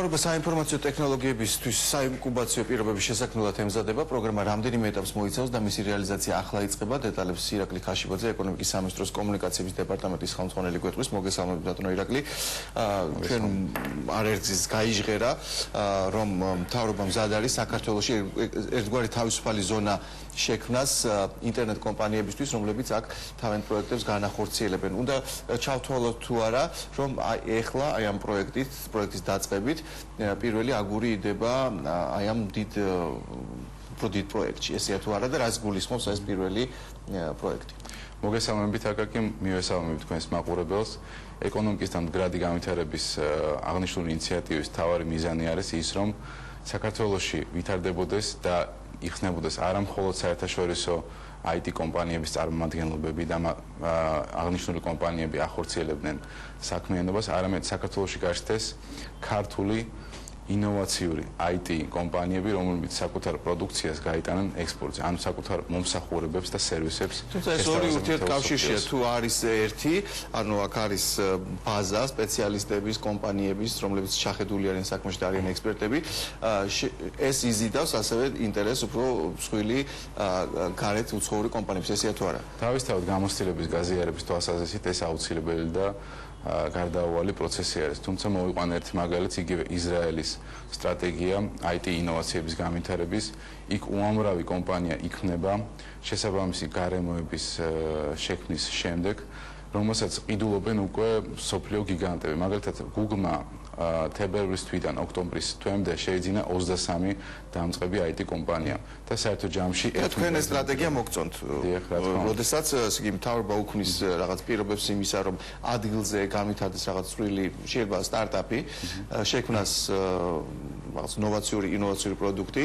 მთავრობა საინფორმაციო ტექნოლოგიებისთვის საინკუბაციო პირობების შესაქმნელად ემზადება. პროგრამა რამდენიმე ეტაპს მოიცავს და მისი რეალიზაცია ახლა იწყება. დეტალებს ირაკლი ხაშიბაძე, ეკონომიკის სამინისტროს კომუნიკაციების დეპარტამენტის ხელმძღვანელი გვეტყვის. მოგესალმებით ბატონო ირაკლი. ჩვენ არ ერთგზის გაიჟღერა, რომ მთავრობა მზად არის საქართველოში ერთგვარი თავისუფალი ზონა შექმნას ინტერნეტ კომპანიებისთვის, რომლებიც აქ თავენ პროექტებს განახორციელებენ. უნდა ჩავთვალოთ თუ არა, რომ ეხლა აი ამ პროექტის დაწყებით პირველი აგური იდება აი ამ დიდ პროექტში, ესეა თუ არა და რაც გულისხმობს ეს პირველი პროექტი. მოგესალმებით აკაკი, მივესალმებით თქვენს მაყურებელს. ეკონომიკისთან მდგრადი განვითარების აღნიშნული ინიციატივის მთავარი მიზანი არის ის, რომ საქართველოში ვითარდებოდეს და იხსნებოდეს არა მხოლოდ საერთაშორისო IT კომპანიების წარმომადგენლობები და აღნიშნული კომპანიები ახორციელებდნენ საქმიანობას, არამედ საქართველოში გაჩნდეს ქართული ინოვაციური IT კომპანიები, რომლებიც საკუთარ პროდუქციას გაიტანენ ექსპორტზე, ანუ საკუთარ მომსახურებებს და სერვისებს. თუმცა ეს ორი ურთიერთკავშირშია, თუ არის ერთი, ანუ აქ არის ბაზა სპეციალისტების, კომპანიების, რომლებიც შეხედული არიან საქმეში და არიან ექსპერტები, ეს იზიდავს ასევე ინტერესს უფრო მსხვილი გარეთ უცხოური კომპანიების, ესეა თუ არა? თავისთავად გამოცდილების გაზიარების თვალსაზრისით ეს აუცილებელი და გარდაუვალი პროცესი არის. თუმცა მოვიყვანე ერთი მაგალითი, იგივე ისრაელის სტრატეგია IT ინოვაციების განვითარების, იქ უამრავი კომპანია იქმნება შესაბამისი გარემოების შექმნის შემდეგ, რომელსაც ყიდულობენ უკვე მსოფლიო გიგანტები. მაგალითად, Google-მა თებერვლის თვიდან ოქტომბრის თვემდე შეიძინა 23 დამწყები IT კომპანია და საერთო ჯამში თქვენ ეს სტრატეგია მოგწონთ. როდესაც იგი მთავრობა უქმნის რაღაც პირობებს იმისა, რომ ადგილზე განვითარდეს რაღაც წვრილი შეიძლება სტარტაპი, შექმნას რაღაც ინოვაციური პროდუქტი,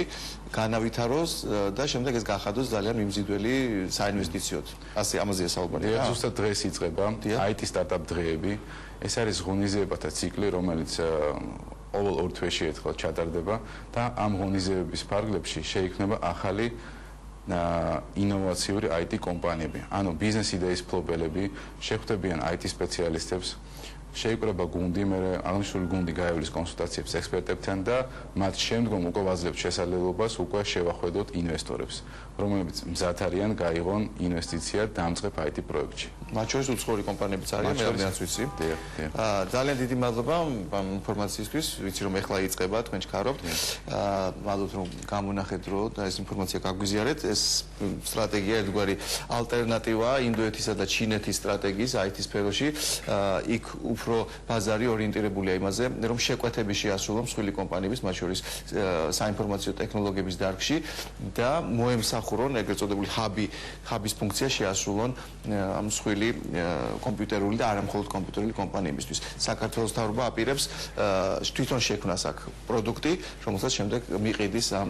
განავითაროს და შემდეგ ეს გახადოს ძალიან მიმზიდველი საინვესტიციოდ. ამაზეა საუბარი. ზუსტად დღეს იწყება IT სტარტაპ დღეები. ეს არის ღონისძიებათა ციკლი, რომელიც ყოველ ორ თვეში ერთხელ ჩატარდება და ამ ღონისძიებების ფარგლებში შეიქმნება ახალი ინოვაციური IT კომპანიები. ანუ ბიზნეს იდეის ფლობელები შეხვდებიან IT სპეციალისტებს, შეიკრება გუნდი, მე აღნიშნული გუნდი გაივლის კონსულტაციებს ექსპერტებთან და მათ შემდგომ უკვე ვაძლევთ შესაძლებლობას უკვე შევახვედოთ ინვესტორებს, რომლებიც მზად არიან გაიღონ ინვესტიცია დამწყებ IT პროექტში. მათ შორის უცხოური კომპანიებიც არიან, მე რამდენიც ვიცი. ძალიან დიდი მადლობა ამ ინფორმაციისთვის, ვიცი რომ ეხლა იწყება, თქვენ ჩქარობთ. მადლობთ რომ გამონახეთ დრო და ეს ინფორმაცია გაგვიზიარეთ. ეს სტრატეგია ერთგვარი ალტერნატივაა ინდოეთისა და ჩინეთის სტრატეგიის IT სფეროში. იქ უფრო ბაზარი ორიენტირებულია იმაზე, რომ შეკვეთები შეასრულონ მსხვილი კომპანიების, მათ შორის საინფორმაციო ტექნოლოგიების დარგში და მოემსახურონ ეგრეთ წოდებული ჰაბის ფუნქცია შეასრულონ ამ მსხვილი კომპიუტერული და არა მხოლოდ კომპიუტერული კომპანიებისთვის. საქართველოს მთავრობა აპირებს თვითონ შექმნას აქ პროდუქტი, რომელსაც შემდეგ მიყიდის ამ